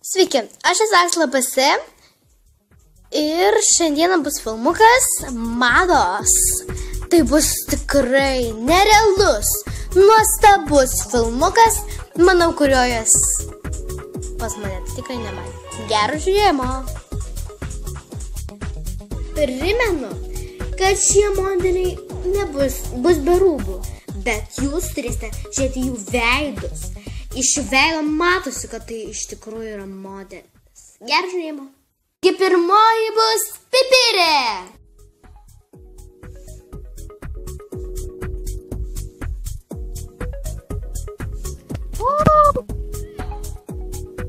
Sveiki, aš esu Aksel LPS ir šiandieną bus filmukas Mados. Tai bus tikrai nerealus, nuostabus filmukas, manau, kuriojas pas mane tikrai nematė. Gero žiūrėjimo. Primenu, kad šie modeliai bus be rūbų, bet jūs turėsite žiūrėti jų veidus. Iš veido matosi, kad tai iš tikrųjų yra modelis. Gero žiūrėjimo. Pirmoji bus Pipirė.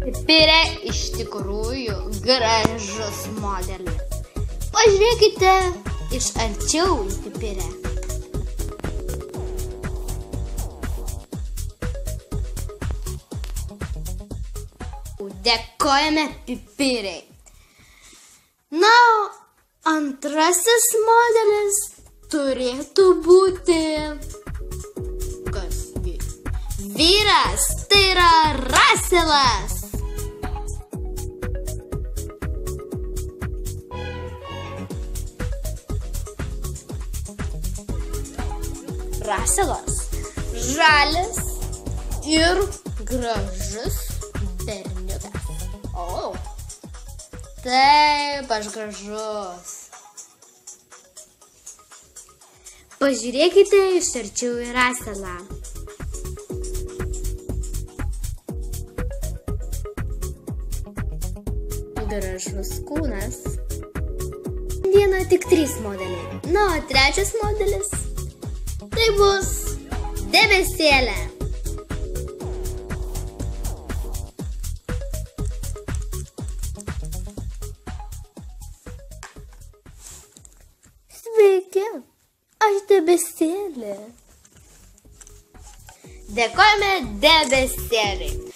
Pipirė iš tikrųjų gražus modelis. Pažiūrėkite iš arčiau į Pipirę. Dėkojame Pipirei. Na, antrasis modelis turėtų būti kasgi? Vyras, tai yra Raselas. Raselas žalias ir gražus berniukas. O, taip, aš gražus. Pažiūrėkite iš arčiau į Raselą. Gražus kūnas. Viena tik 3 modeliai. Na, o trečias modelis tai bus debesėlė. Sveiki, aš debesėlė. Dėkojame debesėliai.